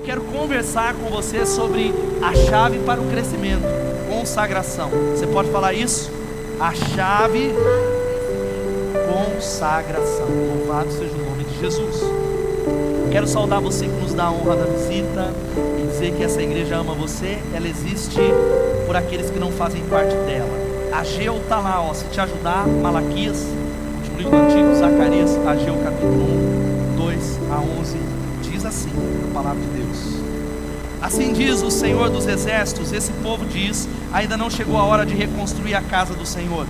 quero conversar com você sobre a chave para o crescimento: consagração. Você pode falar isso? A chave, consagração. Louvado seja o nome de Jesus. Quero saudar você que nos dá a honra da visita e dizer que essa igreja ama você. Ela existe por aqueles que não fazem parte dela. Ageu está lá, ó, se te ajudar, Malaquias, último livro do Antigo, Zacarias, Ageu capítulo 1, 2 a 11, diz assim a palavra de Deus: assim diz o Senhor dos Exércitos, esse povo diz, ainda não chegou a hora de reconstruir a casa do Senhor.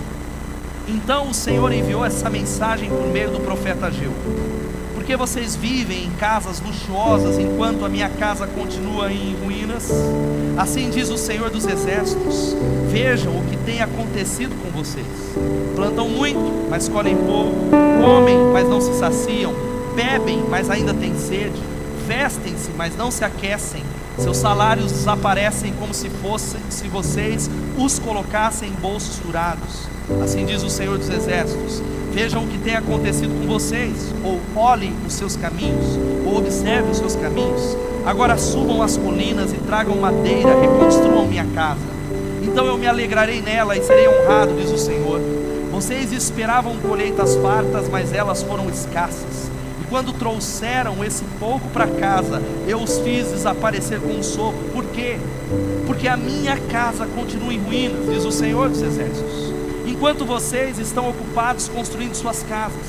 Então o Senhor enviou essa mensagem por meio do profeta Ageu: porque vocês vivem em casas luxuosas enquanto a minha casa continua em ruínas? Assim diz o Senhor dos Exércitos: vejam o que tem acontecido com vocês. Plantam muito, mas colhem pouco. Comem, mas não se saciam. Bebem, mas ainda têm sede. Vestem-se, mas não se aquecem. Seus salários desaparecem como se vocês os colocassem em bolsos furados. Assim diz o Senhor dos Exércitos: vejam o que tem acontecido com vocês, ou olhem os seus caminhos, ou observem os seus caminhos. Agora subam as colinas e tragam madeira, reconstruam minha casa. Então eu me alegrarei nela e serei honrado, diz o Senhor. Vocês esperavam colheitas fartas, mas elas foram escassas. E quando trouxeram esse pouco para casa, eu os fiz desaparecer com um sopro. Por quê? Porque a minha casa continua em ruínas, diz o Senhor dos Exércitos, enquanto vocês estão ocupados construindo suas casas.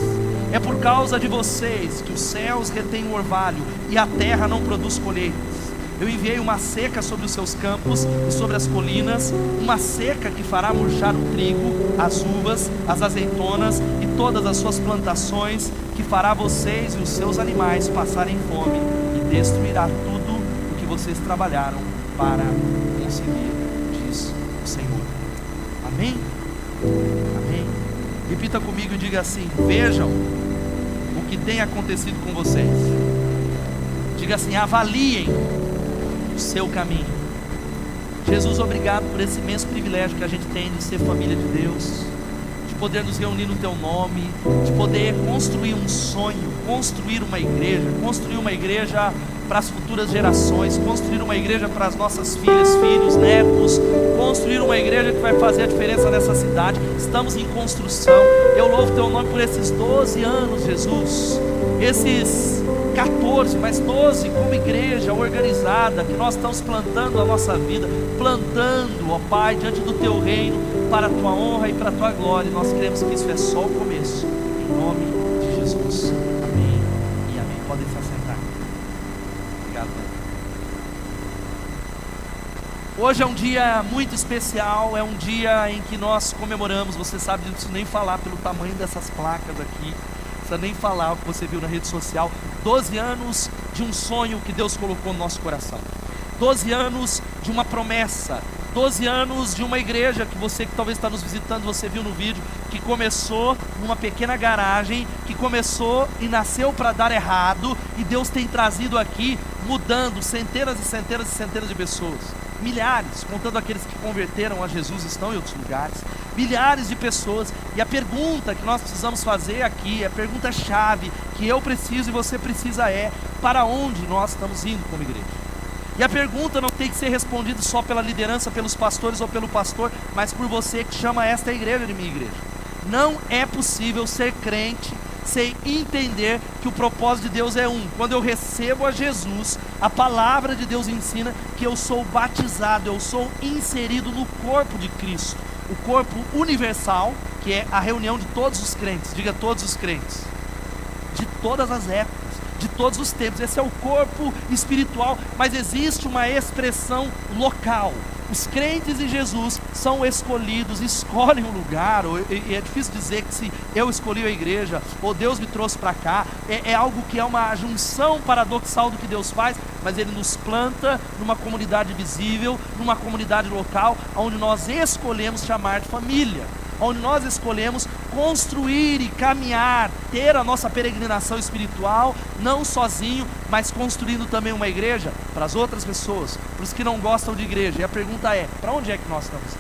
É por causa de vocês que os céus retêm o orvalho e a terra não produz colheitas. Eu enviei uma seca sobre os seus campos e sobre as colinas, uma seca que fará murchar o trigo, as uvas, as azeitonas e todas as suas plantações, que fará vocês e os seus animais passarem fome e destruirá tudo o que vocês trabalharam para conseguir, diz o Senhor. Amém? Amém? Repita comigo e diga assim: vejam o que tem acontecido com vocês. Diga assim: avaliem o seu caminho. Jesus, obrigado por esse imenso privilégio que a gente tem de ser família de Deus, de poder nos reunir no Teu nome, de poder construir um sonho, construir uma igreja para as futuras gerações, construir uma igreja para as nossas filhas, filhos, netos, construir uma igreja que vai fazer a diferença nessa cidade. Estamos em construção. Eu louvo Teu nome por esses 12 anos, Jesus, esses 14, mas 12 como igreja organizada, que nós estamos plantando a nossa vida, plantando, ó Pai, diante do Teu reino, para a Tua honra e para a Tua glória. E nós cremos que isso é só o começo, em nome de Jesus. Amém e amém. Podem se assentar. Obrigado. Hoje é um dia muito especial, é um dia em que nós comemoramos, você sabe, não preciso nem falar pelo tamanho dessas placas aqui, não precisa nem falar o que você viu na rede social. 12 anos de um sonho que Deus colocou no nosso coração, 12 anos de uma promessa, 12 anos de uma igreja que você que talvez está nos visitando, você viu no vídeo, que começou numa pequena garagem, que começou e nasceu para dar errado, e Deus tem trazido aqui, mudando centenas e centenas e centenas de pessoas. Milhares, contando aqueles que converteram a Jesus, estão em outros lugares. Milhares de pessoas. E a pergunta que nós precisamos fazer aqui, a pergunta chave que eu preciso e você precisa é: para onde nós estamos indo como igreja? E a pergunta não tem que ser respondida só pela liderança, pelos pastores ou pelo pastor, mas por você que chama esta igreja de minha igreja. Não é possível ser crente sem entender que o propósito de Deus é um. Quando eu recebo a Jesus, a palavra de Deus ensina que eu sou batizado, eu sou inserido no corpo de Cristo, o corpo universal, que é a reunião de todos os crentes. Diga: todos os crentes, de todas as épocas, de todos os tempos. Esse é o corpo espiritual, mas existe uma expressão local. Os crentes em Jesus são escolhidos, escolhem um lugar, e é difícil dizer que se eu escolhi a igreja, ou Deus me trouxe para cá, é algo que é uma junção paradoxal do que Deus faz, mas Ele nos planta numa comunidade visível, numa comunidade local, onde nós escolhemos chamar de família, onde nós escolhemos construir e caminhar, ter a nossa peregrinação espiritual, não sozinho, mas construindo também uma igreja para as outras pessoas, para os que não gostam de igreja. E a pergunta é: para onde é que nós estamos?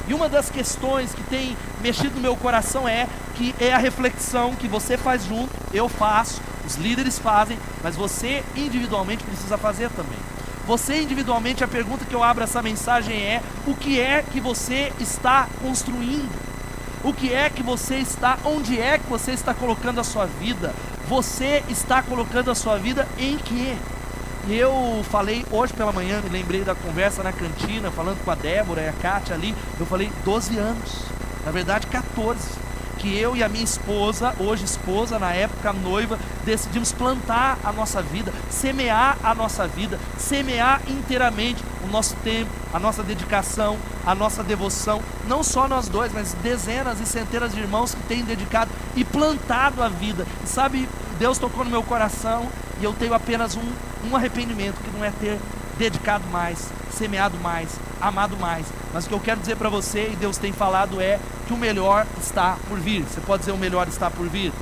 E uma das questões que tem mexido no meu coração é a reflexão que você faz junto, eu faço, os líderes fazem, mas você individualmente precisa fazer também. Você individualmente, a pergunta que eu abro essa mensagem é: o que é que você está construindo? O que é que você está, onde é que você está colocando a sua vida? Você está colocando a sua vida em quê? Eu falei hoje pela manhã, me lembrei da conversa na cantina, falando com a Débora e a Kátia ali, eu falei 12 anos, na verdade 14, que eu e a minha esposa, hoje esposa, na época noiva, decidimos plantar a nossa vida, semear a nossa vida, semear inteiramente o nosso tempo, a nossa dedicação, a nossa devoção, não só nós dois, mas dezenas e centenas de irmãos que têm dedicado e plantado a vida. E sabe, Deus tocou no meu coração e eu tenho apenas um arrependimento, que não é ter dedicado mais, semeado mais, amado mais. Mas o que eu quero dizer para você, e Deus tem falado, é que o melhor está por vir. Você pode dizer: o melhor está por vir?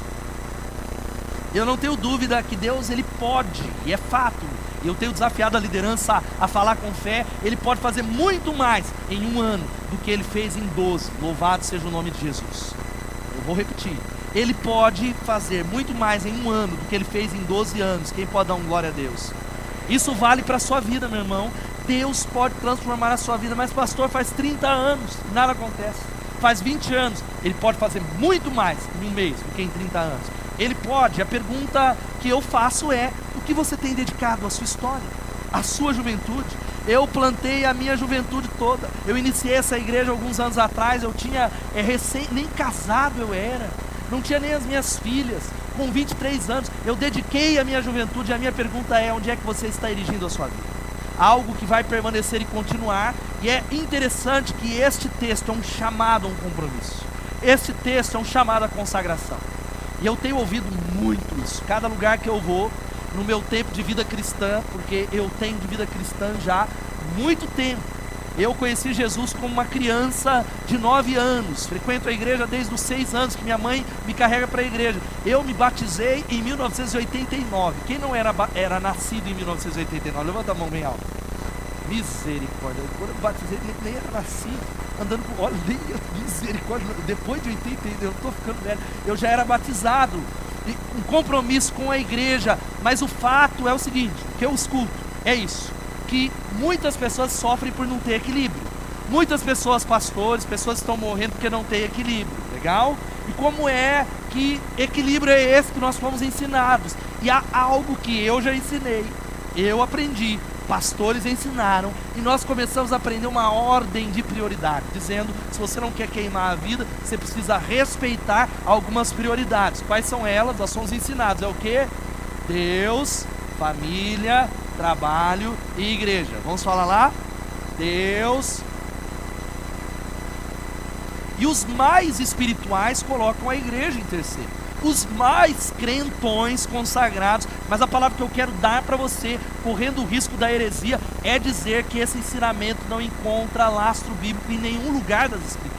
Eu não tenho dúvida que Deus, Ele pode, e é fato, e eu tenho desafiado a liderança a falar com fé, Ele pode fazer muito mais em um ano do que Ele fez em 12, louvado seja o nome de Jesus. Eu vou repetir: Ele pode fazer muito mais em um ano do que Ele fez em 12 anos. Quem pode dar um glória a Deus? Isso vale para a sua vida, meu irmão. Deus pode transformar a sua vida. Mas pastor, faz 30 anos, nada acontece. Faz 20 anos, Ele pode fazer muito mais em um mês do que em 30 anos. Ele pode. A pergunta que eu faço é: o que você tem dedicado à sua história, à sua juventude? Eu plantei a minha juventude toda. Eu iniciei essa igreja alguns anos atrás. Eu tinha nem casado eu era, não tinha nem as minhas filhas. Com 23 anos, eu dediquei a minha juventude. A minha pergunta é: onde é que você está erigindo a sua vida? Algo que vai permanecer e continuar. E é interessante que este texto é um chamado a um compromisso. Este texto é um chamado à consagração. E eu tenho ouvido muito isso. Cada lugar que eu vou, no meu tempo de vida cristã, porque eu tenho de vida cristã já há muito tempo. Eu conheci Jesus como uma criança de 9 anos, frequento a igreja desde os 6 anos, que minha mãe me carrega para a igreja. Eu me batizei em 1989, quem não era nascido em 1989? Levanta a mão bem alto. Misericórdia, quando eu batizei nem era nascido, andando com óleo, misericórdia, depois de 89, eu estou ficando velho, eu já era batizado, um compromisso com a igreja. Mas o fato é o seguinte, o que eu escuto é isso, que muitas pessoas sofrem por não ter equilíbrio. Muitas pessoas, pastores, pessoas estão morrendo porque não tem equilíbrio. Legal? E como é que equilíbrio é esse que nós fomos ensinados? E há algo que eu já ensinei, eu aprendi, pastores ensinaram, e nós começamos a aprender uma ordem de prioridade, dizendo: se você não quer queimar a vida, você precisa respeitar algumas prioridades. Quais são elas? Nós somos ensinados. É o que? Deus, família, trabalho e igreja. Vamos falar lá? Deus. E os mais espirituais colocam a igreja em terceiro. Os mais crentões, consagrados. Mas a palavra que eu quero dar para você, correndo o risco da heresia, é dizer que esse ensinamento não encontra lastro bíblico em nenhum lugar das escrituras.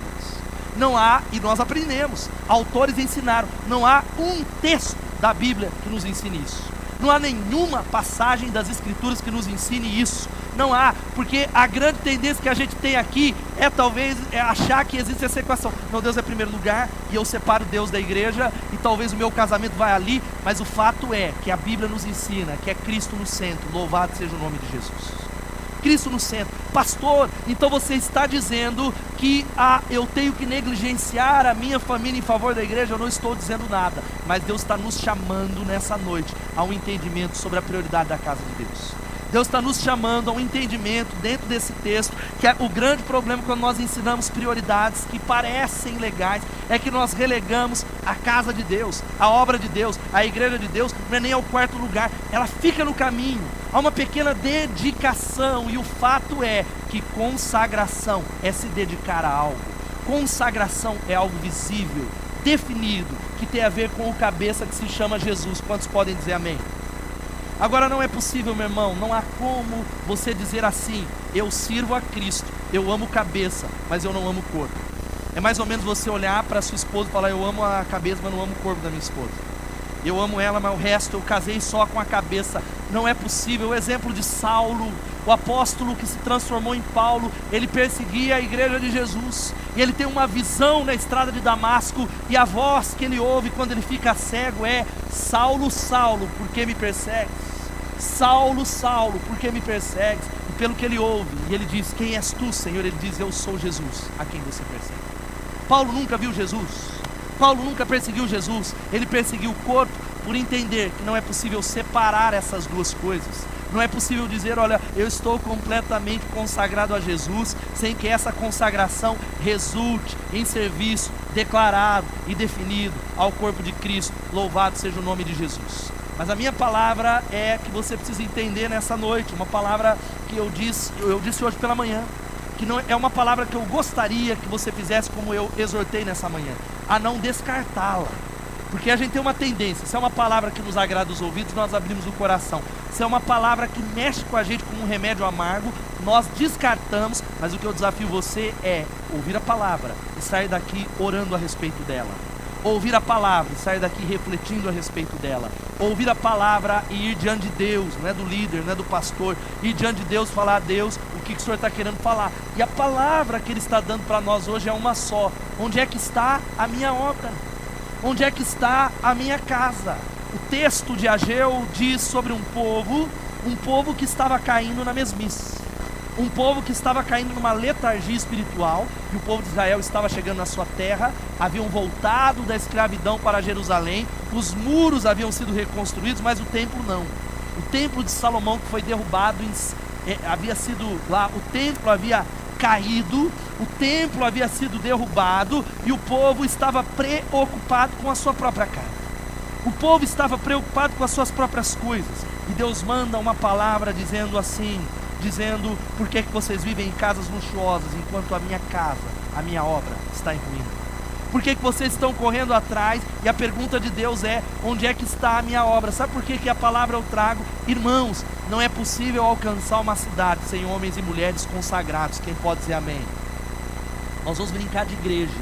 Não há, e nós aprendemos, autores ensinaram, não há um texto da Bíblia que nos ensine isso. Não há nenhuma passagem das escrituras que nos ensine isso. Não há, porque a grande tendência que a gente tem aqui é talvez achar que existe essa equação. Não, Deus é primeiro lugar e eu separo Deus da igreja e talvez o meu casamento vai ali. Mas o fato é que a Bíblia nos ensina que é Cristo no centro. Louvado seja o nome de Jesus. Cristo no centro. Pastor, então você está dizendo que eu tenho que negligenciar a minha família em favor da igreja? Eu não estou dizendo nada, mas Deus está nos chamando nessa noite a um entendimento sobre a prioridade da casa de Deus. Deus está nos chamando a um entendimento dentro desse texto, que é o grande problema quando nós ensinamos prioridades que parecem legais, é que nós relegamos a casa de Deus, a obra de Deus, a igreja de Deus, não é nem ao quarto lugar, ela fica no caminho. Há uma pequena dedicação, e o fato é que consagração é se dedicar a algo. Consagração é algo visível, definido, que tem a ver com o cabeça que se chama Jesus. Quantos podem dizer amém? Agora não é possível, meu irmão, não há como você dizer assim: eu sirvo a Cristo, eu amo cabeça, mas eu não amo o corpo. É mais ou menos você olhar para sua esposa e falar: eu amo a cabeça, mas não amo o corpo da minha esposa. eu amo ela, mas o resto eu casei só com a cabeça. Não é possível. O exemplo de Saulo, o apóstolo que se transformou em Paulo, ele perseguia a igreja de Jesus, e ele tem uma visão na estrada de Damasco, e a voz que ele ouve quando ele fica cego é: Saulo, Saulo, por que me persegues? Saulo, Saulo, por que me persegues? E pelo que ele ouve, e ele diz: quem és tu, Senhor? Ele diz: eu sou Jesus, a quem você persegue. Paulo nunca viu Jesus, Paulo nunca perseguiu Jesus. Ele perseguiu o corpo por entender que não é possível separar essas duas coisas. Não é possível dizer: olha, eu estou completamente consagrado a Jesus, sem que essa consagração resulte em serviço declarado e definido ao corpo de Cristo. Louvado seja o nome de Jesus. Mas a minha palavra é que você precisa entender nessa noite, uma palavra que eu disse hoje pela manhã, que não é uma palavra que eu gostaria que você fizesse como eu exortei nessa manhã, a não descartá-la. Porque a gente tem uma tendência: se é uma palavra que nos agrada os ouvidos, nós abrimos o coração. Se é uma palavra que mexe com a gente como um remédio amargo, nós descartamos. Mas o que eu desafio você é ouvir a palavra e sair daqui orando a respeito dela. Ouvir a palavra e sair daqui refletindo a respeito dela. Ouvir a palavra e ir diante de Deus, não é do líder, não é do pastor. Ir diante de Deus, falar: a Deus, o que o Senhor está querendo falar? E a palavra que Ele está dando para nós hoje é uma só: onde é que está a minha obra? Onde é que está a minha casa? O texto de Ageu diz sobre um povo que estava caindo na mesmice, um povo que estava caindo numa letargia espiritual. E o povo de Israel estava chegando na sua terra, haviam voltado da escravidão para Jerusalém, os muros haviam sido reconstruídos, mas o templo não. O templo de Salomão, que foi derrubado, havia sido lá, o templo havia caído, o templo havia sido derrubado, e o povo estava preocupado com a sua própria casa. O povo estava preocupado com as suas próprias coisas. E Deus manda uma palavra dizendo assim, por que vocês vivem em casas luxuosas, enquanto a minha casa, a minha obra está em ruína? Por que vocês estão correndo atrás? E a pergunta de Deus é: onde é que está a minha obra? Sabe por que a palavra eu trago? Irmãos, não é possível alcançar uma cidade sem homens e mulheres consagrados. Quem pode dizer amém? Nós vamos brincar de igreja,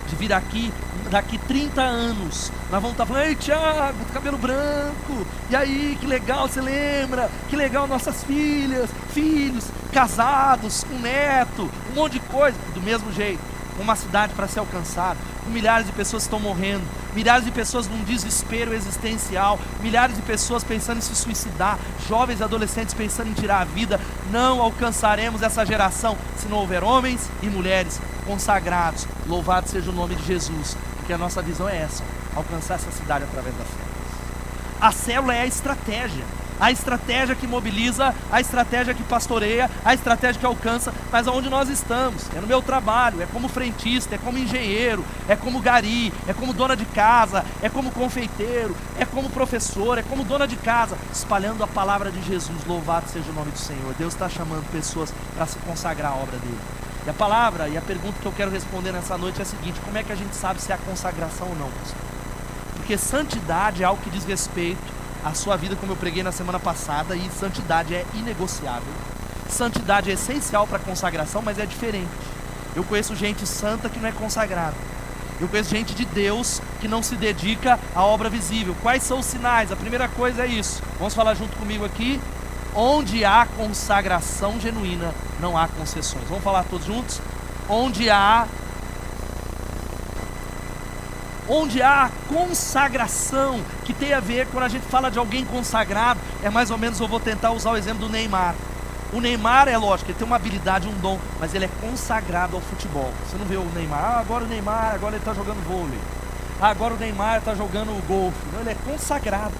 de vir aqui, daqui 30 anos, nós vamos estar falando: ei, Tiago, cabelo branco, e aí, que legal, você lembra? Que legal, nossas filhos, casados, com neto, um monte de coisa. Do mesmo jeito, uma cidade para ser alcançada, com milhares de pessoas que estão morrendo, milhares de pessoas num desespero existencial, milhares de pessoas pensando em se suicidar, jovens e adolescentes pensando em tirar a vida. Não alcançaremos essa geração se não houver homens e mulheres consagrados. Louvado seja o nome de Jesus, porque a nossa visão é essa: alcançar essa cidade através das células. A célula é a estratégia que mobiliza, a estratégia que pastoreia, a estratégia que alcança. Mas aonde nós estamos? É no meu trabalho, é como frentista, é como engenheiro, é como gari, é como dona de casa, é como confeiteiro, é como professor, é como dona de casa, espalhando a palavra de Jesus. Louvado seja o nome do Senhor. Deus está chamando pessoas para se consagrar à obra dele. E a palavra, e a pergunta que eu quero responder nessa noite é a seguinte: como é que a gente sabe se é a consagração ou não, pastor? Porque santidade é algo que diz respeito à sua vida, como eu preguei na semana passada, e santidade é inegociável. Santidade é essencial para a consagração, mas é diferente. Eu conheço gente santa que não é consagrada. Eu conheço gente de Deus que não se dedica à obra visível. Quais são os sinais? A primeira coisa é isso. Vamos falar junto comigo aqui. Onde há consagração genuína, não há concessões. Vamos falar todos juntos? Onde há consagração, que tem a ver, quando a gente fala de alguém consagrado, é mais ou menos, eu vou tentar usar o exemplo do Neymar. O Neymar, é lógico, ele tem uma habilidade, um dom, mas ele é consagrado ao futebol. Você não vê o Neymar: agora ele está jogando vôlei, agora o Neymar está jogando golfe. Não, ele é consagrado.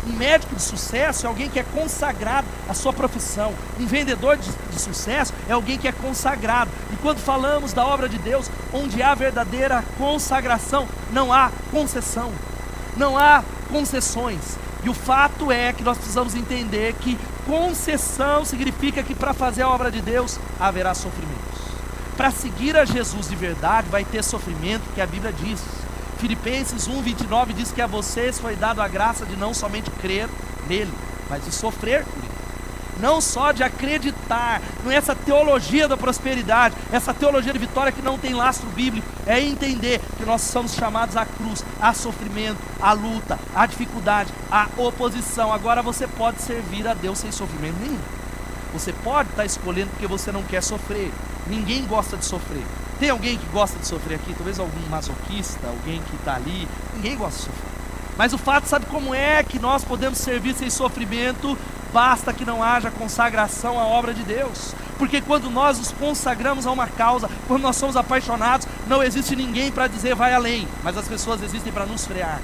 Um médico de sucesso é alguém que é consagrado à sua profissão. Um vendedor de sucesso é alguém que é consagrado. E quando falamos da obra de Deus, onde há verdadeira consagração, não há concessão, não há concessões. E o fato é que nós precisamos entender que concessão significa que para fazer a obra de Deus haverá sofrimentos. Para seguir a Jesus de verdade vai ter sofrimento, que a Bíblia diz. Filipenses 1:29 diz que a vocês foi dado a graça de não somente crer nele, mas de sofrer por ele. não só de acreditar, não é essa teologia da prosperidade, essa teologia de vitória que não tem lastro bíblico, é entender que nós somos chamados à cruz, a sofrimento, à luta, à dificuldade, à oposição. Agora você pode servir a Deus sem sofrimento nenhum. Você pode estar escolhendo porque você não quer sofrer. Ninguém gosta de sofrer. Tem alguém que gosta de sofrer aqui? Talvez algum masoquista, alguém que está ali. Ninguém gosta de sofrer. Mas o fato, sabe como é que nós podemos servir sem sofrimento? Basta que não haja consagração à obra de Deus. Porque quando nós nos consagramos a uma causa, quando nós somos apaixonados, não existe ninguém para dizer vai além, mas as pessoas existem para nos frear.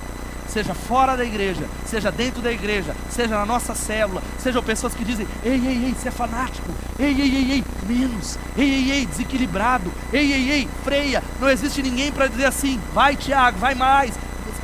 Seja fora da igreja, seja dentro da igreja, seja na nossa célula, sejam pessoas que dizem, ei, você é fanático, ei, menos, ei, desequilibrado, ei, freia. Não existe ninguém para dizer assim, vai Tiago, vai mais,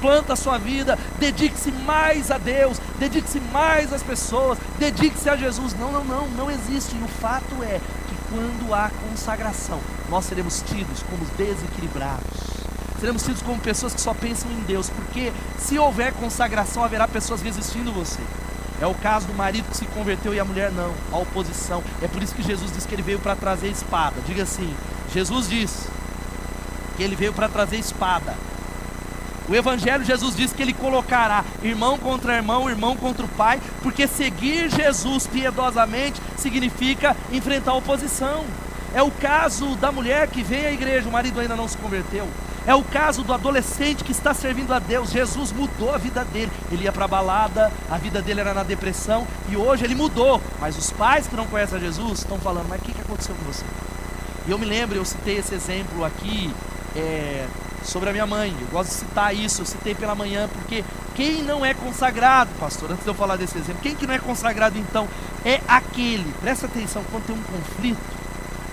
planta a sua vida, dedique-se mais a Deus, dedique-se mais às pessoas, dedique-se a Jesus. Não existe. E o fato é que quando há consagração, nós seremos tidos como desequilibrados. Seremos tidos como pessoas que só pensam em Deus, porque se houver consagração, haverá pessoas resistindo você. É o caso do marido que se converteu e a mulher não, a oposição. É por isso que Jesus diz que ele veio para trazer espada. Diga assim, Jesus diz que ele veio para trazer espada. O Evangelho, Jesus diz que ele colocará irmão contra irmão, irmão contra o pai, porque seguir Jesus piedosamente significa enfrentar a oposição. É o caso da mulher que vem à igreja, o marido ainda não se converteu. É o caso do adolescente que está servindo a Deus. Jesus mudou a vida dele. Ele ia para a balada, a vida dele era na depressão, e hoje ele mudou. Mas os pais que não conhecem a Jesus estão falando, mas o que aconteceu com você? E eu me lembro, eu citei esse exemplo aqui sobre a minha mãe. Eu gosto de citar isso, eu citei pela manhã, porque quem não é consagrado, pastor, antes de eu falar desse exemplo, quem que não é consagrado então? É aquele, presta atenção, quando tem um conflito,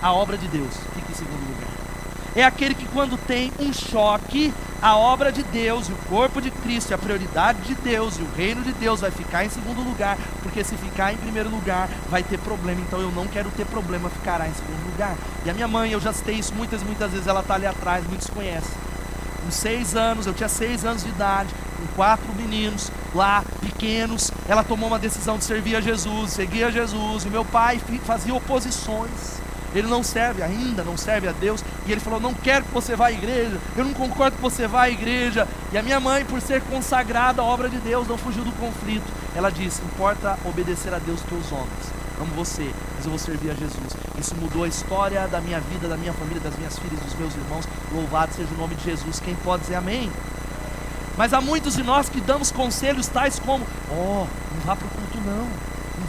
a obra de Deus fica em segundo lugar. É aquele que quando tem um choque, a obra de Deus, e o corpo de Cristo, e a prioridade de Deus, e o reino de Deus vai ficar em segundo lugar, porque se ficar em primeiro lugar, vai ter problema. Então eu não quero ter problema, ficará em segundo lugar. E a minha mãe, eu já citei isso muitas vezes, ela está ali atrás, muitos conhecem. Com 6 anos, eu tinha 6 anos de idade, com 4 meninos lá, pequenos, ela tomou uma decisão de servir a Jesus, seguir a Jesus, e meu pai fazia oposições. Ele não serve ainda, não serve a Deus, e ele falou, não quero que você vá à igreja, eu não concordo que você vá à igreja. E a minha mãe, por ser consagrada à obra de Deus, não fugiu do conflito. Ela disse, importa obedecer a Deus que aos homens. Amo você, mas eu vou servir a Jesus. Isso mudou a história da minha vida, da minha família, das minhas filhas, dos meus irmãos. Louvado seja o nome de Jesus. Quem pode dizer amém? Mas há muitos de nós que damos conselhos tais como, não vá para o culto não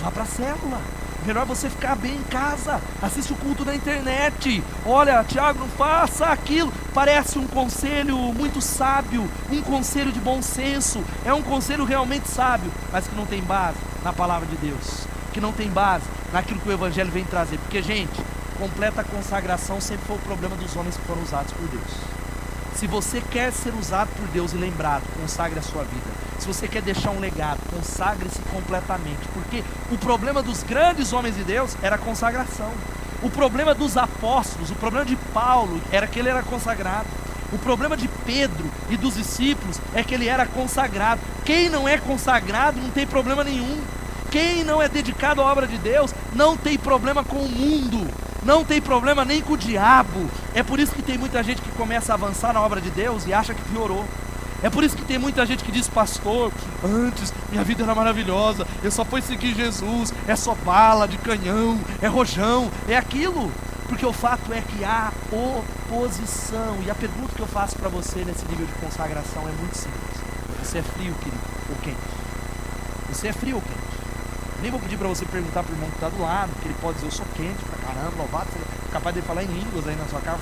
vá para a célula. Melhor você ficar bem em casa, assiste o culto na internet. Olha, Tiago, não faça aquilo. Parece um conselho muito sábio, um conselho de bom senso. É um conselho realmente sábio, mas que não tem base na palavra de Deus, que não tem base naquilo que o Evangelho vem trazer. Porque, gente, completa consagração sempre foi o problema dos homens que foram usados por Deus. Se você quer ser usado por Deus e lembrado, consagre a sua vida. Se você quer deixar um legado, consagre-se completamente. Porque o problema dos grandes homens de Deus era a consagração. O problema dos apóstolos, o problema de Paulo era que ele era consagrado. O problema de Pedro e dos discípulos é que ele era consagrado. Quem não é consagrado não tem problema nenhum. Quem não é dedicado à obra de Deus não tem problema com o mundo, não tem problema nem com o diabo. É por isso que tem muita gente que começa a avançar na obra de Deus e acha que piorou. É por isso que tem muita gente que diz, pastor, antes minha vida era maravilhosa, eu só fui seguir Jesus, é só bala de canhão, é rojão, é aquilo. Porque o fato é que há oposição. E a pergunta que eu faço para você nesse nível de consagração é muito simples. Você é frio, querido, ou quente? Você é frio ou quente? Nem vou pedir para você perguntar para o irmão que está do lado, porque ele pode dizer, eu sou quente pra caramba, louvado seja, capaz de falar em línguas aí na sua casa,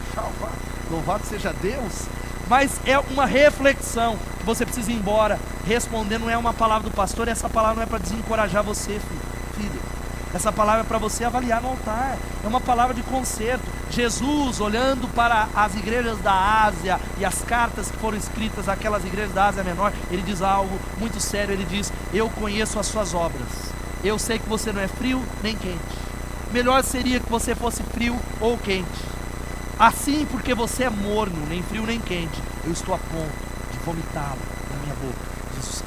louvado seja Deus. Mas é uma reflexão que você precisa ir embora respondendo. Não é uma palavra do pastor, essa palavra não é para desencorajar você, filho. Essa palavra é para você avaliar no altar. É uma palavra de conserto. Jesus, olhando para as igrejas da Ásia e as cartas que foram escritas àquelas igrejas da Ásia Menor, ele diz algo muito sério. Ele diz, eu conheço as suas obras, eu sei que você não é frio nem quente. Melhor seria que você fosse frio ou quente. Assim, porque você é morno, nem frio nem quente, eu estou a ponto de vomitá-lo na minha boca. Jesus.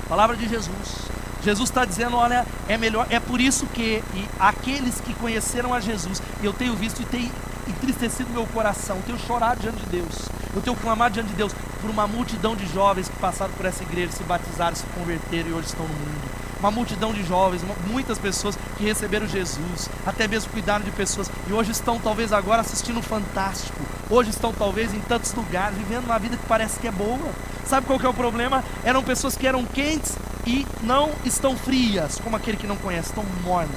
Palavra de Jesus. Jesus está dizendo, olha, É melhor, é por isso que aqueles que conheceram a Jesus, eu tenho visto e tem entristecido meu coração, eu tenho chorado diante de Deus, eu tenho clamado diante de Deus por uma multidão de jovens que passaram por essa igreja, se batizaram, se converteram e hoje estão no mundo. Uma multidão de jovens, muitas pessoas que receberam Jesus, até mesmo cuidaram de pessoas e hoje estão talvez agora assistindo o Fantástico, hoje estão talvez em tantos lugares, vivendo uma vida que parece que é boa. Sabe qual que é o problema? Eram pessoas que eram quentes e não estão frias, como aquele que não conhece, estão mornas,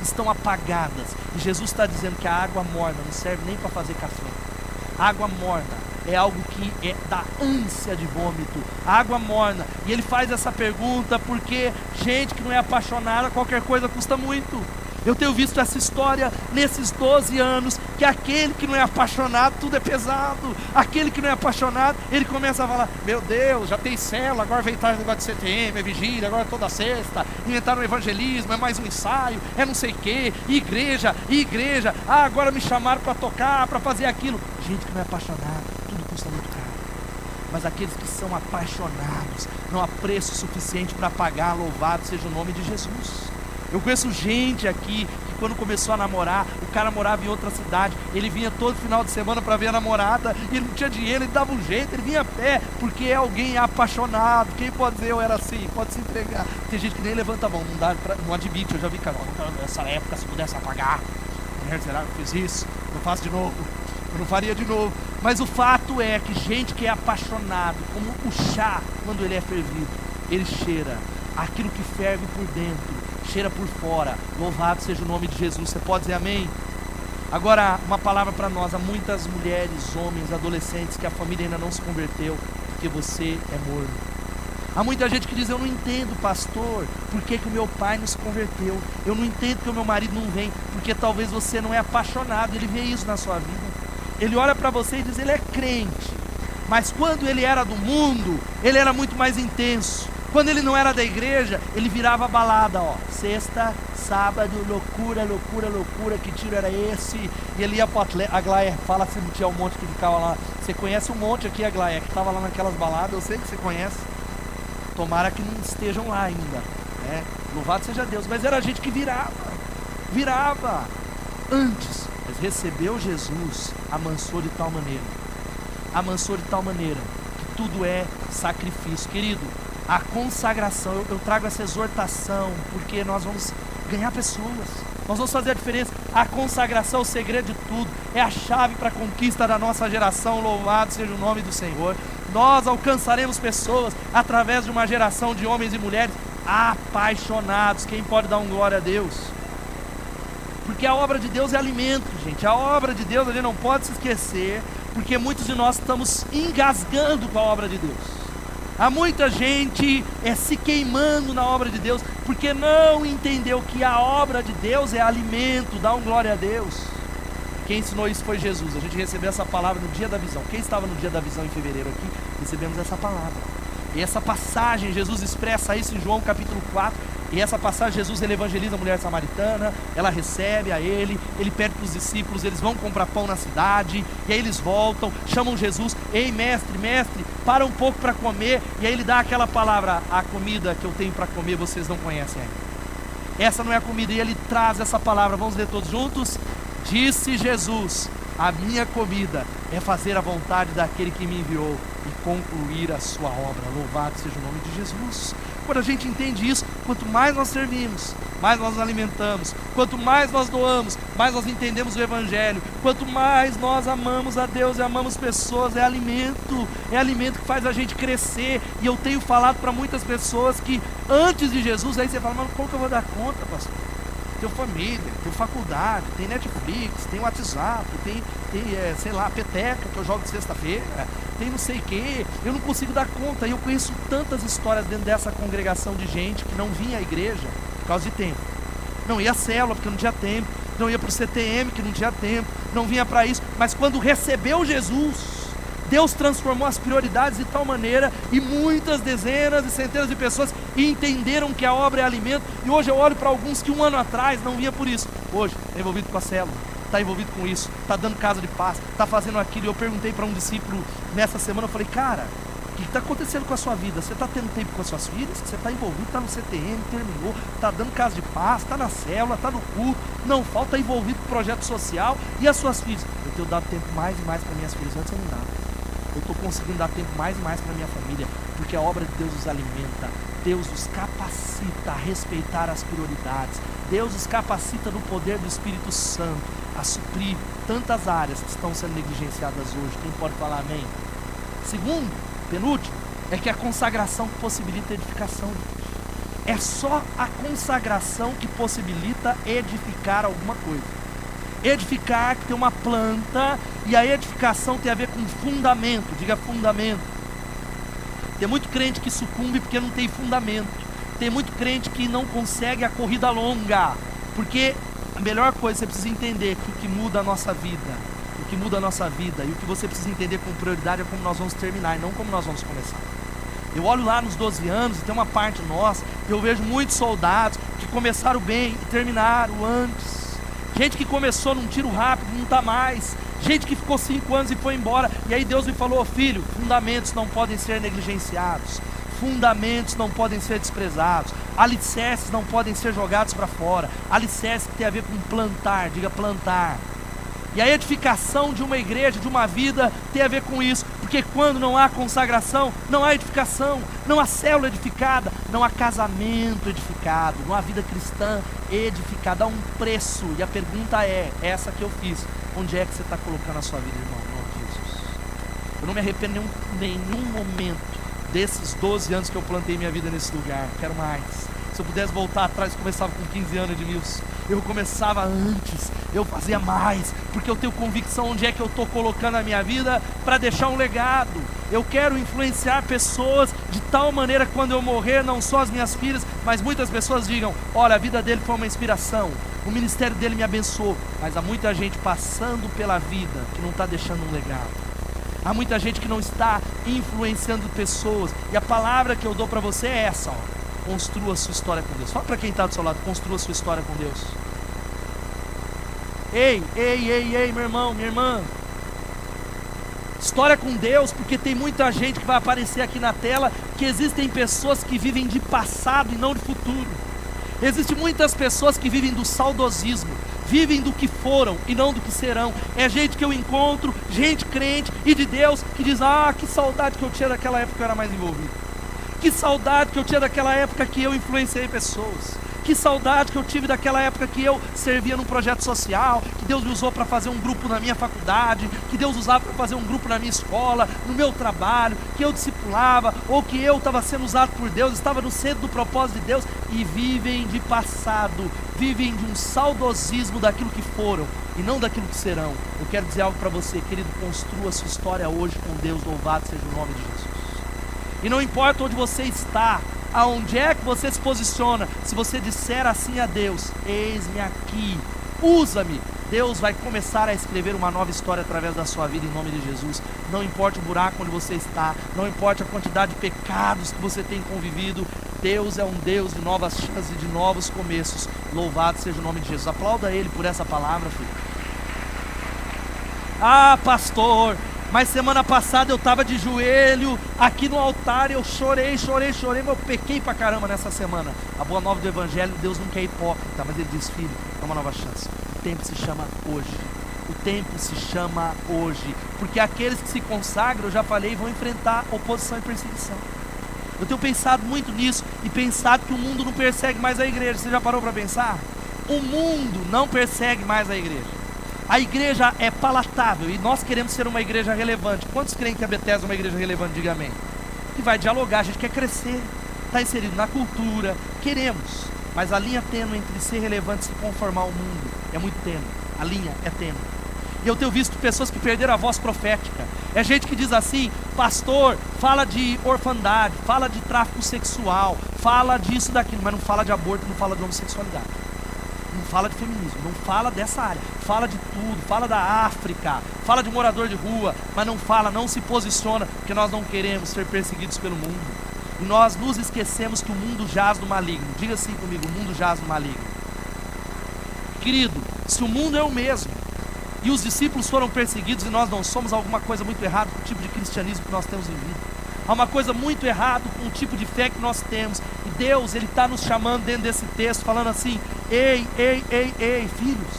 estão apagadas. E Jesus está dizendo que a água morna não serve nem para fazer café. A água morna é algo que é da ânsia de vômito, água morna. E ele faz essa pergunta porque gente que não é apaixonada, qualquer coisa custa muito. Eu tenho visto essa história nesses 12 anos, que aquele que não é apaixonado, tudo é pesado. Aquele que não é apaixonado, ele começa a falar: meu Deus, já tem célula, agora vem tarde negócio de CTM, é vigília, agora toda sexta, inventaram o evangelismo, é mais um ensaio, é não sei o que, igreja, agora me chamaram para tocar, para fazer aquilo. Gente que não é apaixonado, tudo custa muito caro. Mas aqueles que são apaixonados, não há preço suficiente para pagar. Louvado seja o nome de Jesus. Eu conheço gente aqui que quando começou a namorar, o cara morava em outra cidade, ele vinha todo final de semana para ver a namorada, e ele não tinha dinheiro, ele dava um jeito, ele vinha a pé, porque é alguém apaixonado. Quem pode dizer eu era assim? Pode se entregar. Tem gente que nem levanta a mão, não admite. Eu já vi, cara, nessa época, se pudesse apagar, será que eu fiz isso? Eu faço de novo, eu não faria de novo. Mas o fato é que gente que é apaixonado, como o chá, quando ele é fervido, ele cheira aquilo que ferve por dentro, cheira por fora. Louvado seja o nome de Jesus. Você pode dizer amém? Agora, uma palavra para nós. Há muitas mulheres, homens, adolescentes que a família ainda não se converteu, porque você é morno. Há muita gente que diz: eu não entendo, pastor, por que o meu pai não se converteu. Eu não entendo porque o meu marido não vem. Porque talvez você não é apaixonado. Ele vê isso na sua vida. Ele olha para você e diz: ele é crente, mas quando ele era do mundo, ele era muito mais intenso. Quando ele não era da igreja, ele virava balada, ó. Sexta, sábado, loucura, que tiro era esse? E ele ia para a Glaia, fala se não tinha um monte que ficava lá. Você conhece um monte aqui, a Glaia, que estava lá naquelas baladas, eu sei que você conhece. Tomara que não estejam lá ainda, né? Louvado seja Deus. Mas era gente que virava antes, mas recebeu Jesus, amansou de tal maneira que tudo é sacrifício, querido. A consagração, eu trago essa exortação, porque nós vamos ganhar pessoas, nós vamos fazer a diferença. A consagração é o segredo de tudo, é a chave para a conquista da nossa geração. Louvado seja o nome do Senhor. Nós alcançaremos pessoas através de uma geração de homens e mulheres apaixonados. Quem pode dar um glória a Deus? Porque a obra de Deus é alimento, gente. A obra de Deus a gente não pode se esquecer, porque muitos de nós estamos engasgando com a obra de Deus. Há muita gente se queimando na obra de Deus, porque não entendeu que a obra de Deus é alimento. Dá um glória a Deus. Quem ensinou isso foi Jesus. A gente recebeu essa palavra no dia da visão. Quem estava no dia da visão em fevereiro aqui, recebemos essa palavra. E essa passagem, Jesus expressa isso em João capítulo 4. E essa passagem, Jesus ele evangeliza a mulher samaritana, ela recebe a ele pede para os discípulos, eles vão comprar pão na cidade, e aí eles voltam, chamam Jesus: ei mestre, para um pouco para comer. E aí ele dá aquela palavra: a comida que eu tenho para comer vocês não conhecem ainda. Essa não é a comida. E ele traz essa palavra, vamos ler todos juntos? Disse Jesus: a minha comida é fazer a vontade daquele que me enviou e concluir a sua obra. Louvado seja o nome de Jesus. Quando a gente entende isso, quanto mais nós servimos, mais nós nos alimentamos. Quanto mais nós doamos, mais nós entendemos o Evangelho. Quanto mais nós amamos a Deus e amamos pessoas, é alimento que faz a gente crescer. E eu tenho falado para muitas pessoas que antes de Jesus, aí você fala: mas como que eu vou dar conta, pastor? Tenho família, tenho faculdade, tem Netflix, tem WhatsApp, tem sei lá, peteca que eu jogo de sexta-feira, tem não sei o que, eu não consigo dar conta. E eu conheço tantas histórias dentro dessa congregação de gente que não vinha à igreja por causa de tempo, não ia à célula porque não tinha tempo, não ia para o CTM que não tinha tempo, não vinha para isso, mas quando recebeu Jesus, Deus transformou as prioridades de tal maneira, e muitas dezenas e centenas de pessoas entenderam que a obra é alimento. E hoje eu olho para alguns que um ano atrás não vinha por isso, hoje está envolvido com a célula, está envolvido com isso, está dando casa de paz, está fazendo aquilo. E eu perguntei para um discípulo nessa semana, eu falei: cara, que está acontecendo com a sua vida? Você está tendo tempo com as suas filhas? Você está envolvido, está no CTN, terminou, está dando casa de paz, está na célula, está no culto, não falta envolvido com projeto social. E as suas filhas? Eu tenho dado tempo mais e mais para minhas filhas, antes eu não dava. Eu estou conseguindo dar tempo mais e mais para minha família, porque a obra de Deus os alimenta. Deus os capacita a respeitar as prioridades. Deus os capacita no poder do Espírito Santo a suprir tantas áreas que estão sendo negligenciadas hoje. Quem pode falar amém? Segundo, penúltimo, é que a consagração possibilita a edificação. É só a consagração que possibilita edificar alguma coisa. Edificar, que tem uma planta, e a edificação tem a ver com fundamento. Diga fundamento. Tem muito crente que sucumbe porque não tem fundamento. Tem muito crente que não consegue a corrida longa, porque a melhor coisa, você precisa entender que o que muda a nossa vida, o que muda a nossa vida, e o que você precisa entender com prioridade é como nós vamos terminar e não como nós vamos começar. Eu olho lá nos 12 anos e tem uma parte nossa, eu vejo muitos soldados que começaram bem e terminaram antes. Gente que começou num tiro rápido, não está mais. Gente que ficou 5 anos e foi embora. E aí Deus me falou: filho, fundamentos não podem ser negligenciados. Fundamentos não podem ser desprezados. Alicerces não podem ser jogados para fora. Alicerces que tem a ver com plantar, diga plantar. E a edificação de uma igreja, de uma vida, tem a ver com isso. Porque quando não há consagração, não há edificação, não há célula edificada, não há casamento edificado, não há vida cristã edificada, há um preço. E a pergunta é, essa que eu fiz: onde é que você está colocando a sua vida, irmão? Em nome de Jesus. Eu não me arrependo nenhum momento desses 12 anos que eu plantei minha vida nesse lugar. Quero mais. Se eu pudesse voltar atrás, eu começava com 15 anos, Edmilson. Eu começava antes, eu fazia mais, porque eu tenho convicção onde é que eu estou colocando a minha vida para deixar um legado. Eu quero influenciar pessoas de tal maneira que quando eu morrer, não só as minhas filhas, mas muitas pessoas digam: olha, a vida dele foi uma inspiração, o ministério dele me abençoou. Mas há muita gente passando pela vida que não está deixando um legado. Há muita gente que não está influenciando pessoas. E a palavra que eu dou para você é essa, ó: construa a sua história com Deus. Fala para quem está do seu lado: construa a sua história com Deus. Ei, meu irmão, minha irmã. História com Deus, porque tem muita gente que vai aparecer aqui na tela, que existem pessoas que vivem de passado e não de futuro. Existem muitas pessoas que vivem do saudosismo, vivem do que foram e não do que serão. É gente que eu encontro, gente crente e de Deus, que diz: ah, que saudade que eu tinha daquela época que eu era mais envolvido. Que saudade que eu tinha daquela época que eu influenciei pessoas. Que saudade que eu tive daquela época que eu servia num projeto social, que Deus me usou para fazer um grupo na minha faculdade, que Deus usava para fazer um grupo na minha escola, no meu trabalho, que eu discipulava, ou que eu estava sendo usado por Deus, estava no centro do propósito de Deus. E vivem de passado, vivem de um saudosismo daquilo que foram e não daquilo que serão. Eu quero dizer algo para você, querido: construa a sua história hoje com Deus. Louvado seja o nome de Jesus. E não importa onde você está, aonde é que você se posiciona, se você disser assim a Deus: eis-me aqui, usa-me, Deus vai começar a escrever uma nova história através da sua vida, em nome de Jesus. Não importa o buraco onde você está, não importa a quantidade de pecados que você tem convivido, Deus é um Deus de novas chances e de novos começos. Louvado seja o nome de Jesus. Aplauda Ele por essa palavra, filho. Ah, pastor, mas semana passada eu estava de joelho aqui no altar, eu chorei, mas eu pequei pra caramba nessa semana. A boa nova do Evangelho: Deus nunca é hipócrita, mas Ele diz: filho, é uma nova chance. O tempo se chama hoje. O tempo se chama hoje. Porque aqueles que se consagram, eu já falei, vão enfrentar oposição e perseguição. Eu tenho pensado muito nisso e pensado que o mundo não persegue mais a igreja. Você já parou para pensar? O mundo não persegue mais a igreja. A igreja é palatável e nós queremos ser uma igreja relevante. Quantos creem que a Bethesda é uma igreja relevante? Diga amém. Que vai dialogar, a gente quer crescer, está inserido na cultura, queremos. Mas a linha tênue entre ser relevante e se conformar ao mundo é muito tênue. A linha é tênue. E eu tenho visto pessoas que perderam a voz profética. É gente que diz assim: pastor, fala de orfandade, fala de tráfico sexual, fala disso, daquilo, mas não fala de aborto, não fala de homossexualidade. Não fala de feminismo, não fala dessa área, fala de tudo, fala da África, fala de morador de rua, mas não fala, não se posiciona, porque nós não queremos ser perseguidos pelo mundo. E nós nos esquecemos que o mundo jaz no maligno. Diga assim comigo: o mundo jaz no maligno. Querido, se o mundo é o mesmo, e os discípulos foram perseguidos e nós não somos, alguma coisa muito errada com o tipo de cristianismo que nós temos vivido. Há uma coisa muito errada com o tipo de fé que nós temos. E Deus, Ele está nos chamando dentro desse texto, falando assim: ei, filhos,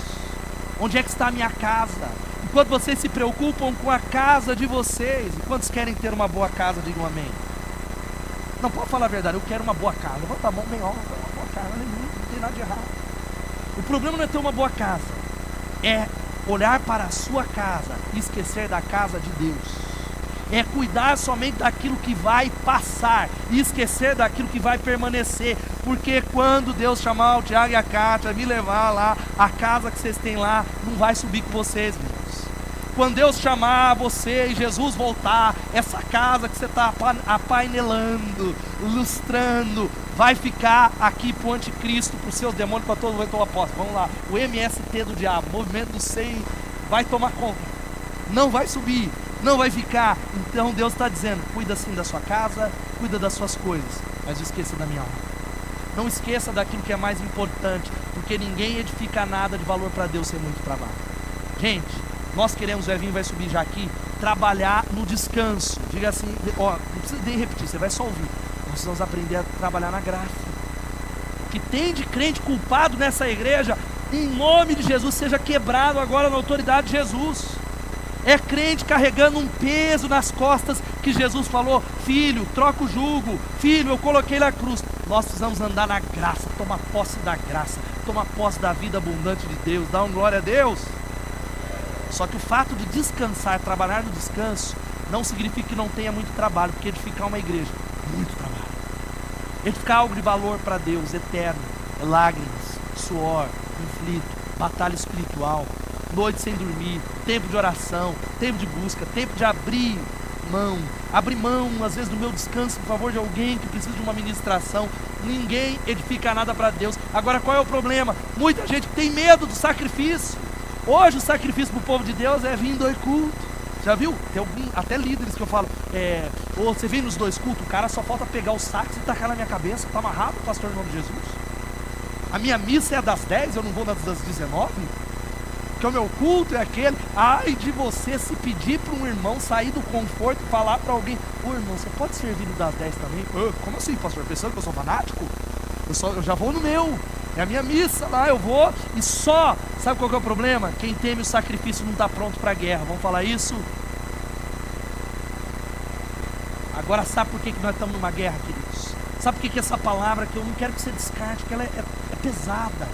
onde é que está a minha casa? Enquanto vocês se preocupam com a casa de vocês, e quantos querem ter uma boa casa, digam amém. Não, pode falar a verdade, eu quero uma boa casa. Levanta a mão bem alta, uma boa casa, não tem nada de errado. O problema não é ter uma boa casa, é olhar para a sua casa e esquecer da casa de Deus. É cuidar somente daquilo que vai passar e esquecer daquilo que vai permanecer. Porque quando Deus chamar o Tiago e a Kátia, me levar lá, a casa que vocês têm lá não vai subir com vocês, irmãos. Quando Deus chamar você e Jesus voltar, essa casa que você está apainelando, lustrando, vai ficar aqui para o anticristo, para os seus demônios, para todo mundo. Então, apóstolo, vamos lá, o MST do diabo, movimento do sem, vai tomar conta, não vai subir, não vai ficar. Então Deus está dizendo: cuida sim da sua casa, cuida das suas coisas, mas não esqueça da minha alma. Não esqueça daquilo que é mais importante, porque ninguém edifica nada de valor para Deus sem muito trabalho. Gente, nós queremos, o Evinho vai subir já aqui, trabalhar no descanso. Diga assim, ó, não precisa nem repetir, você vai só ouvir. Nós precisamos aprender a trabalhar na graça. Que tem de crente culpado nessa igreja, em nome de Jesus, seja quebrado agora na autoridade de Jesus. É crente carregando um peso nas costas, que Jesus falou: filho, troca o jugo, filho, eu coloquei na cruz. Nós precisamos andar na graça, tomar posse da graça, tomar posse da vida abundante de Deus, dar uma glória a Deus. Só que o fato de descansar, trabalhar no descanso, não significa que não tenha muito trabalho, porque edificar uma igreja, muito trabalho. Edificar algo de valor para Deus, eterno, é lágrimas, suor, conflito, batalha espiritual, noite sem dormir, tempo de oração, tempo de busca, tempo de abrir mão, às vezes do meu descanso, em favor de alguém que precisa de uma ministração. Ninguém edifica nada para Deus. Agora, qual é o problema? Muita gente tem medo do sacrifício. Hoje o sacrifício para o povo de Deus é vir em 2 cultos. Já viu? Tem até líderes que eu falo: você vem nos 2 cultos, o cara só falta pegar o sax e tacar na minha cabeça. Está amarrado, pastor, em nome de Jesus? A minha missa é das 10, eu não vou das 19? Porque o meu culto é aquele. Ai de você se pedir para um irmão sair do conforto e falar para alguém: ô irmão, você pode servir no das 10 também? Como assim, pastor? Pensando que eu sou fanático? Eu já vou no meu. É a minha missa lá, eu vou e só. Sabe qual que é o problema? Quem teme o sacrifício não está pronto para a guerra. Vamos falar isso? Agora sabe por que nós estamos numa guerra, queridos? Sabe por que essa palavra, que eu não quero que você descarte, que ela é pesada?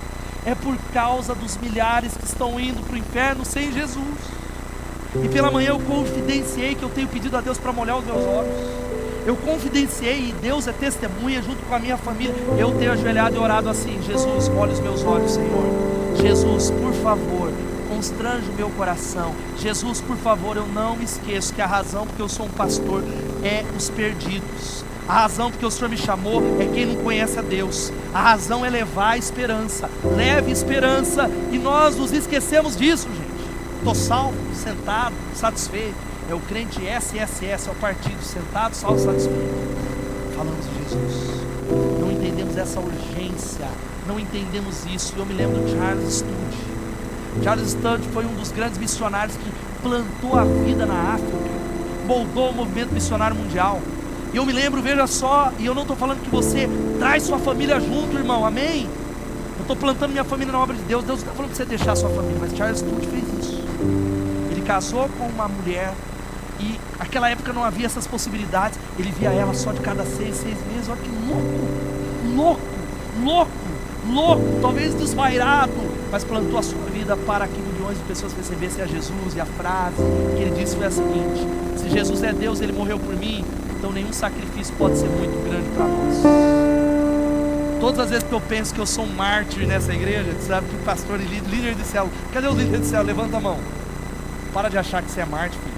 É por causa dos milhares que estão indo para o inferno sem Jesus. E pela manhã eu confidenciei que eu tenho pedido a Deus para molhar os meus olhos. Eu confidenciei, e Deus é testemunha junto com a minha família. Eu tenho ajoelhado e orado assim: Jesus, molha os meus olhos, Senhor. Jesus, por favor, constrange o meu coração. Jesus, por favor, eu não me esqueço que a razão porque eu sou um pastor é os perdidos. A razão porque o Senhor me chamou é quem não conhece a Deus. A razão é levar a esperança. Leve esperança. E nós nos esquecemos disso, gente. Estou salvo, sentado, satisfeito. É o crente SSS, é o partido sentado, salvo, satisfeito. Falamos de Jesus. Não entendemos essa urgência. Não entendemos isso. Eu me lembro de Charles Studd. Charles Studd foi um dos grandes missionários que plantou a vida na África, moldou o movimento missionário mundial. E eu me lembro, veja só, e eu não estou falando que você traz sua família junto, irmão, amém? Eu estou plantando minha família na obra de Deus. Deus não está falando para você deixar sua família, mas Charles Studd fez isso. Ele casou com uma mulher, e naquela época não havia essas possibilidades. Ele via ela só de cada 6 meses. Olha que louco, talvez desvairado, mas plantou a sua vida para que milhões de pessoas recebessem a Jesus. E a frase que ele disse foi a seguinte: se Jesus é Deus, Ele morreu por mim, então nenhum sacrifício pode ser muito grande para nós. Todas as vezes que eu penso que eu sou um mártir nessa igreja, sabe que pastor e líder de célula, cadê os líderes de célula? Levanta a mão. Para de achar que você é mártir, filho.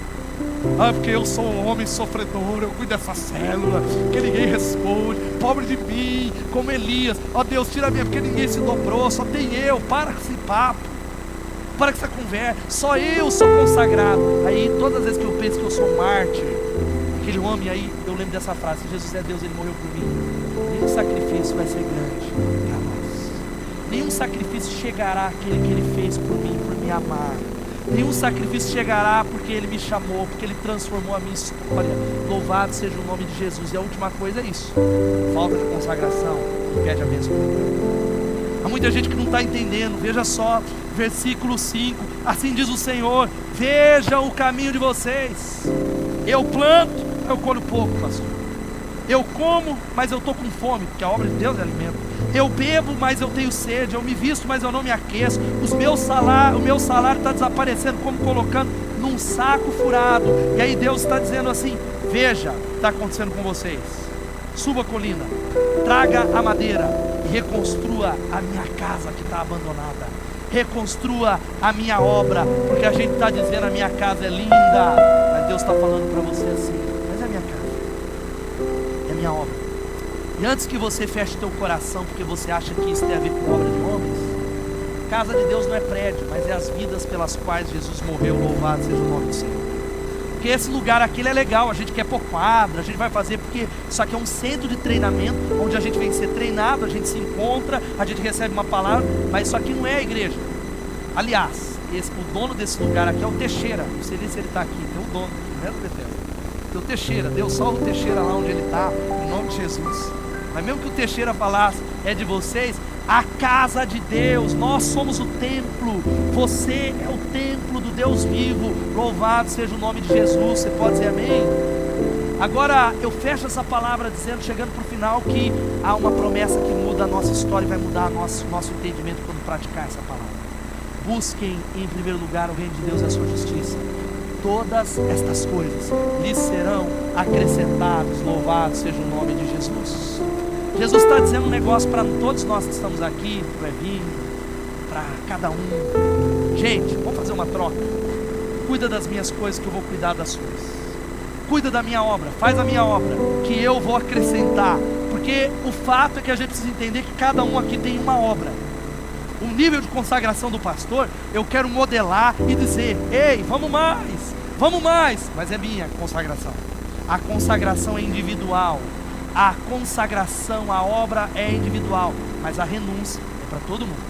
Porque eu sou um homem sofredor, eu cuido dessa célula, que ninguém responde, pobre de mim, como Elias. Deus, tira a minha, porque ninguém se dobrou, só tem eu. Para com esse papo, para com essa conversa, só eu sou consagrado. Aí todas as vezes que eu penso que eu sou um mártir, aquele homem aí, eu lembro dessa frase: se Jesus é Deus, Ele morreu por mim, nenhum sacrifício vai ser grande para nós. Nenhum sacrifício chegará àquele que Ele fez por mim, por me amar. Nenhum sacrifício chegará, porque Ele me chamou, porque Ele transformou a minha história. Louvado seja o nome de Jesus. E a última coisa é isso: falta de consagração impede a bênção. Há muita gente que não está entendendo. Veja só, versículo 5: assim diz o Senhor: vejam o caminho de vocês. Eu planto, eu colho pouco, pastor. Eu como, mas eu estou com fome, porque a obra de Deus é alimento. Eu bebo, mas eu tenho sede. Eu me visto, mas eu não me aqueço. O meu salário está desaparecendo, como colocando num saco furado. E aí Deus está dizendo assim: veja o que está acontecendo com vocês. Suba a colina, traga a madeira e reconstrua a minha casa que está abandonada. Reconstrua a minha obra, porque a gente está dizendo a minha casa é linda, mas Deus está falando para você assim: mas é a minha casa, é a minha obra. E antes que você feche teu coração, porque você acha que isso tem a ver com obra de homens, casa de Deus não é prédio, mas é as vidas pelas quais Jesus morreu. Louvado seja o nome do Senhor. Porque esse lugar aqui ele é legal, a gente quer pôr quadra, a gente vai fazer, porque isso aqui é um centro de treinamento, onde a gente vem ser treinado, a gente se encontra, a gente recebe uma palavra, mas isso aqui não é a igreja. Aliás, o dono desse lugar aqui é o Teixeira. Não sei nem se ele está aqui, tem um dono, não é do Bethesda. Tem o Teixeira, Deus salva o Teixeira lá onde ele está, em nome de Jesus. Mas mesmo que o Teixeira falasse, é de vocês, a casa de Deus, nós somos o templo, você é o templo do Deus vivo. Louvado seja o nome de Jesus. Você pode dizer amém? Agora eu fecho essa palavra dizendo, chegando para o final, que há uma promessa que muda a nossa história e vai mudar nosso entendimento quando praticar essa palavra. Busquem em primeiro lugar o reino de Deus e a sua justiça. Todas estas coisas lhes serão acrescentadas. Louvado seja o nome de Jesus. Jesus está dizendo um negócio para todos nós que estamos aqui, para o Evinho, para cada um. Gente, vamos fazer uma troca. Cuida das minhas coisas que eu vou cuidar das suas. Cuida da minha obra, faz a minha obra, que eu vou acrescentar. Porque o fato é que a gente precisa entender que cada um aqui tem uma obra. O nível de consagração do pastor, eu quero modelar e dizer: ei, vamos mais, mas é minha consagração. A consagração é individual. A consagração, a obra é individual, mas a renúncia é para todo mundo.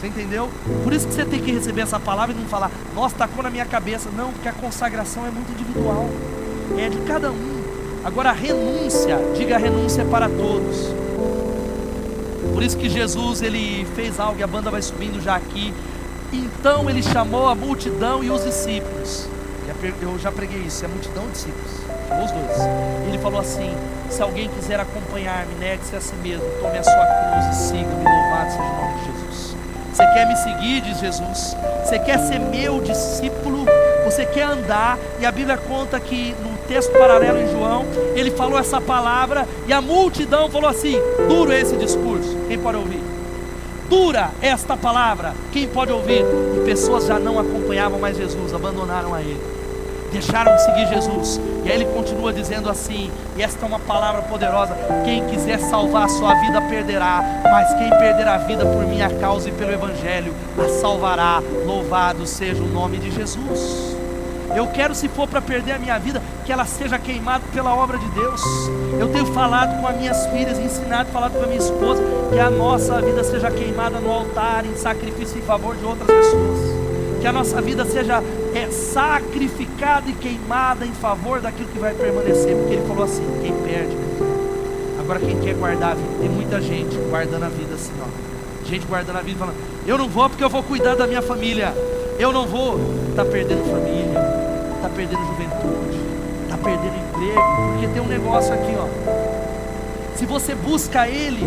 Você entendeu? Por isso que você tem que receber essa palavra e não falar: nossa, tacou na minha cabeça. Não, porque a consagração é muito individual, é de cada um. Agora a renúncia, diga: a renúncia é para todos. Por isso que Jesus, ele fez algo, e a banda vai subindo já aqui. Então ele chamou a multidão e os discípulos. Eu já preguei isso, é multidão e discípulos. Chamou os dois. Ele falou assim: se alguém quiser acompanhar-me, negue-se a si mesmo, tome a sua cruz e siga-me. Louvado seja o nome de Jesus. Você quer me seguir, diz Jesus? Você quer ser meu discípulo? Você quer andar? E a Bíblia conta que no texto paralelo em João, ele falou essa palavra e a multidão falou assim: duro é esse discurso, quem pode ouvir? Dura esta palavra, quem pode ouvir? E pessoas já não acompanhavam mais Jesus, abandonaram a ele, deixaram de seguir Jesus. E aí ele continua dizendo assim, e esta é uma palavra poderosa: quem quiser salvar a sua vida perderá, mas quem perder a vida por minha causa e pelo Evangelho a salvará. Louvado seja o nome de Jesus. Eu quero, se for para perder a minha vida, que ela seja queimada pela obra de Deus. Eu tenho falado com as minhas filhas, ensinado, falado com a minha esposa, que a nossa vida seja queimada no altar, em sacrifício em favor de outras pessoas. Que a nossa vida seja sacrificada e queimada em favor daquilo que vai permanecer. Porque ele falou assim: quem perde, agora quem quer guardar a vida. Tem muita gente guardando a vida assim, ó. Gente guardando a vida, falando: eu não vou porque eu vou cuidar da minha família. Eu não vou. Está perdendo família, está perdendo juventude, está perdendo emprego. Porque tem um negócio aqui, ó. Se você busca ele,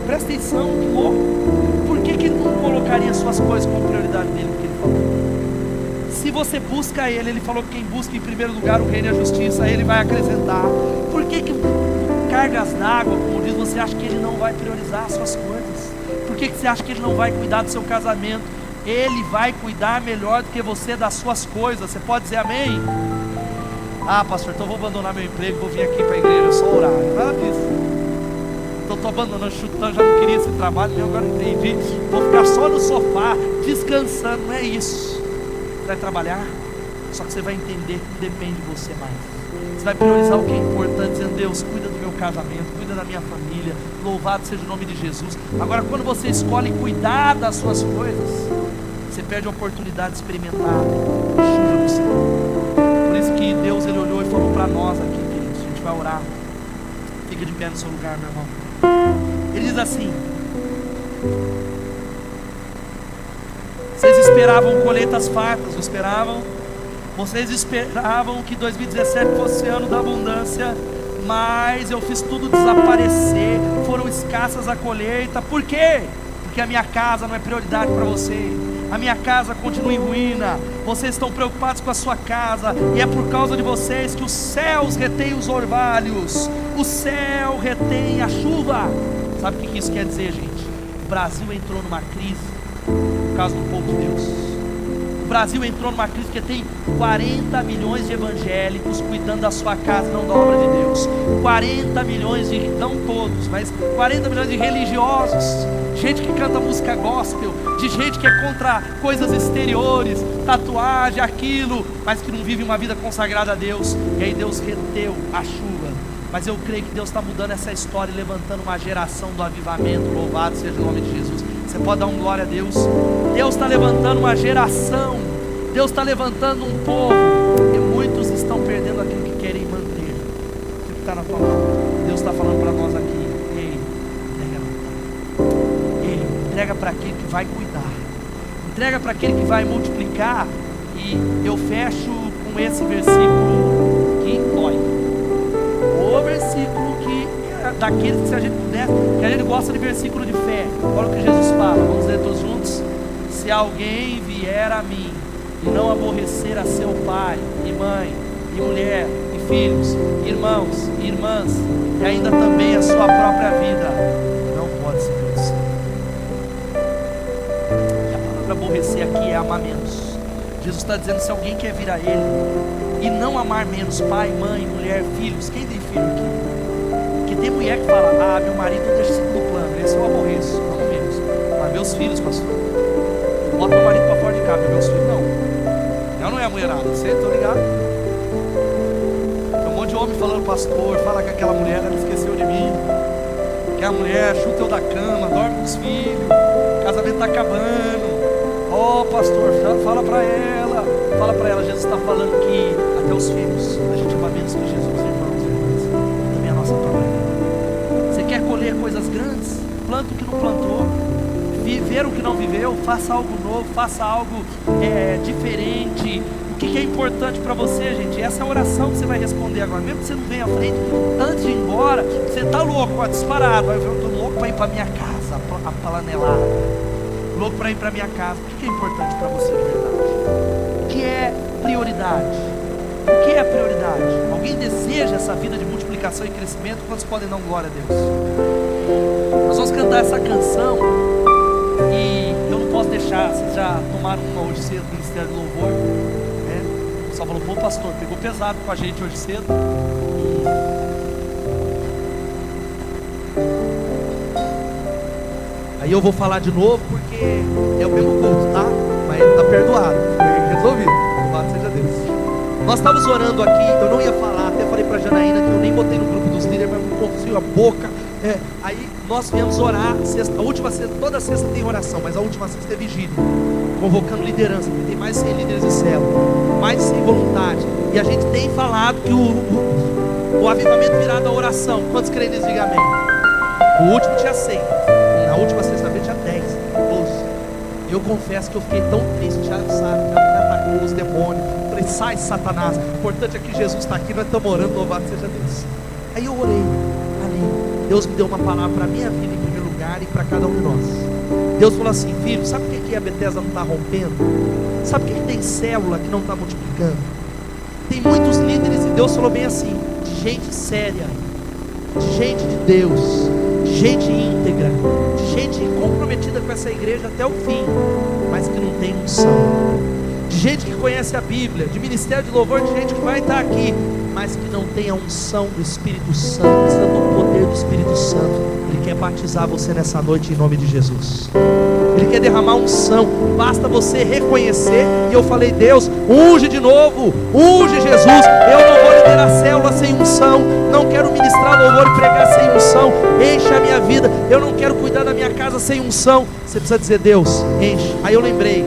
presta atenção, que louco. Por que ele não colocaria suas coisas como prioridade dele? Porque ele falou: se você busca ele, ele falou que quem busca em primeiro lugar o reino e a justiça, ele vai acrescentar. Por que cargas d'água, como diz, você acha que ele não vai priorizar as suas coisas? Por que você acha que ele não vai cuidar do seu casamento? Ele vai cuidar melhor do que você das suas coisas. Você pode dizer amém? Ah, pastor, então eu vou abandonar meu emprego, vou vir aqui para a igreja só orar. Nada disso. Então estou abandonando, chutando, já não queria esse trabalho, eu agora entendi. Vou ficar só no sofá, descansando. Não é isso. Você vai trabalhar, só que você vai entender que depende de você mais. Você vai priorizar o que é importante, dizendo: Deus, cuida do meu casamento, cuida da minha família. Louvado seja o nome de Jesus. Agora, quando você escolhe cuidar das suas coisas, você perde a oportunidade de experimentar a chuva do céu. Por isso que Deus, Ele olhou e falou para nós aqui, queridos, a gente vai orar. Fica de pé no seu lugar, meu irmão. Ele diz assim: vocês esperavam colheitas fartas, não esperavam? Vocês esperavam que 2017 fosse ano da abundância, mas eu fiz tudo desaparecer, foram escassas a colheita. Por quê? Porque a minha casa não é prioridade para você. A minha casa continua em ruína. Vocês estão preocupados com a sua casa, e é por causa de vocês que os céus retêm os orvalhos, o céu retém a chuva. Sabe o que isso quer dizer, gente? O Brasil entrou numa crise por causa do povo de Deus. O Brasil entrou numa crise porque tem 40 milhões de evangélicos cuidando da sua casa, não da obra de Deus. 40 milhões de, não todos, mas 40 milhões de religiosos, gente que canta música gospel, de gente que é contra coisas exteriores, tatuagem, aquilo, mas que não vive uma vida consagrada a Deus. E aí Deus reteu a chuva. Mas eu creio que Deus está mudando essa história e levantando uma geração do avivamento. Louvado seja o nome de Jesus. Você pode dar um glória a Deus? Deus está levantando uma geração, Deus está levantando um povo, e muitos estão perdendo aquilo que querem manter. O que está na tua mão? Deus está falando para nós aqui: ei, entrega para aquele que vai cuidar, entrega para aquele que vai multiplicar. E eu fecho com esse versículo que dói, o versículo que daqueles que, se a gente puder, que a gente gosta de versículo de fé. Olha o que Jesus fala, vamos ler todos juntos. Se alguém vier a mim e não aborrecer a seu pai e mãe, e mulher, e filhos, irmãos e irmãs, e ainda também a sua própria vida, não pode ser meu discípulo. E a palavra aborrecer aqui é amar menos. Jesus está dizendo: se alguém quer vir a Ele e não amar menos pai, mãe, mulher, filhos. Quem tem filho aqui? Que tem mulher que fala: ah, meu marido deixa em segundo plano, esse eu aborreço, não menos. Mas meus filhos, pastor, bota meu marido para fora de casa, meus filhos não. Ela não é a mulherada, você tá ligado? Tem um monte de homem falando: pastor, fala com aquela mulher, ela esqueceu de mim. Que a mulher chuta eu da cama, dorme com os filhos, o casamento está acabando. Oh, pastor, fala para ela, Jesus está falando que até os filhos a gente ama menos que Jesus, irmãos e irmãs. Também a nossa própria vida. Você quer colher coisas grandes? Planta o que não plantou, viver o que não viveu, faça algo novo, faça algo diferente. O que é importante para você, gente? Essa é a oração que você vai responder agora. Mesmo que você não venha à frente, antes de ir embora, você está louco, disparado. Eu estou louco para ir para minha casa, apalanelado. Louco para ir para minha casa. O que é importante para você de verdade? O que é prioridade? O que é prioridade? Alguém deseja essa vida de multiplicação e crescimento? Quantos podem dar glória a Deus? Nós vamos cantar essa canção e eu não posso deixar. Vocês já tomaram uma hoje cedo no Ministério do Louvor, né? Só falou: pô, pastor, pegou pesado com a gente hoje cedo. Aí eu vou falar de novo porque é o mesmo culto, tá? Mas está perdoado, foi resolvido. Louvado seja Deus. Nós estávamos orando aqui, eu não ia falar, até falei para a Janaína que eu nem botei no grupo dos líderes, mas me confundi a boca. Aí nós viemos orar, sexta, a última sexta, toda sexta tem oração, mas a última sexta é vigília, convocando liderança, porque tem mais de 100 líderes de célula, mais de 100 voluntários. E a gente tem falado que o avivamento virá da oração. Quantos creem nisso? Diga amém. O último tinha 100. Na última sexta-feira tinha 10, 12. Eu confesso que eu fiquei tão triste. Tiago sabe, já me atacou os demônios. Falei: sai, Satanás. O importante é que Jesus está aqui, nós estamos orando, louvado seja Deus. Aí eu orei ali. Deus me deu uma palavra para a minha vida em primeiro lugar e para cada um de nós. Deus falou assim: filho, sabe por que a Bethesda não está rompendo? Sabe por que tem célula que não está multiplicando? Tem muitos líderes, e Deus falou bem assim, de gente séria, de gente de Deus, de gente íntegra, de gente comprometida com essa igreja até o fim, mas que não tem unção, de gente que conhece a Bíblia, de ministério de louvor, de gente que vai estar aqui, mas que não tem a unção do Espírito Santo, precisa do poder do Espírito Santo. Ele quer batizar você nessa noite em nome de Jesus. Ele quer derramar unção. Basta você reconhecer. E eu falei: Deus, unge de novo, unge Jesus. Eu não vou liderar a célula sem unção, não quero ministrar louvor e pregar sem unção. Enche a minha vida. Eu não quero cuidar da minha casa sem unção. Você precisa dizer: Deus, enche. Aí eu lembrei,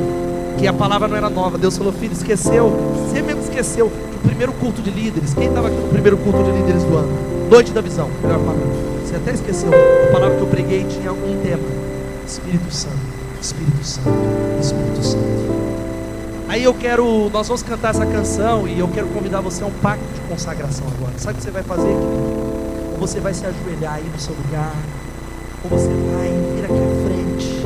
que a palavra não era nova. Deus falou: filho, esqueceu? Você mesmo esqueceu que o primeiro culto de líderes, quem estava aqui no primeiro culto de líderes do ano? Noite da visão, melhor falando. Você até esqueceu, a palavra que eu preguei tinha um tema: Espírito Santo, Espírito Santo, Espírito Santo. Aí nós vamos cantar essa canção e eu quero convidar você a um pacto de consagração agora. Sabe o que você vai fazer, querido? Ou você vai se ajoelhar aí no seu lugar, ou você vai vir aqui à frente.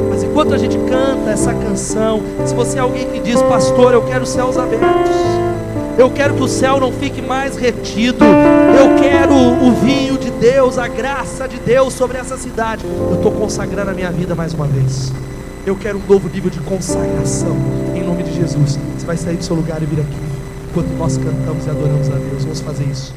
Mas enquanto a gente canta essa canção, se você é alguém que diz: pastor, eu quero céus abertos, eu quero que o céu não fique mais retido, eu quero o vinho de Deus, a graça de Deus sobre essa cidade, eu estou consagrando a minha vida mais uma vez, eu quero um novo nível de consagração, em nome de Jesus. Você vai sair do seu lugar e vir aqui, enquanto nós cantamos e adoramos a Deus. Vamos fazer isso.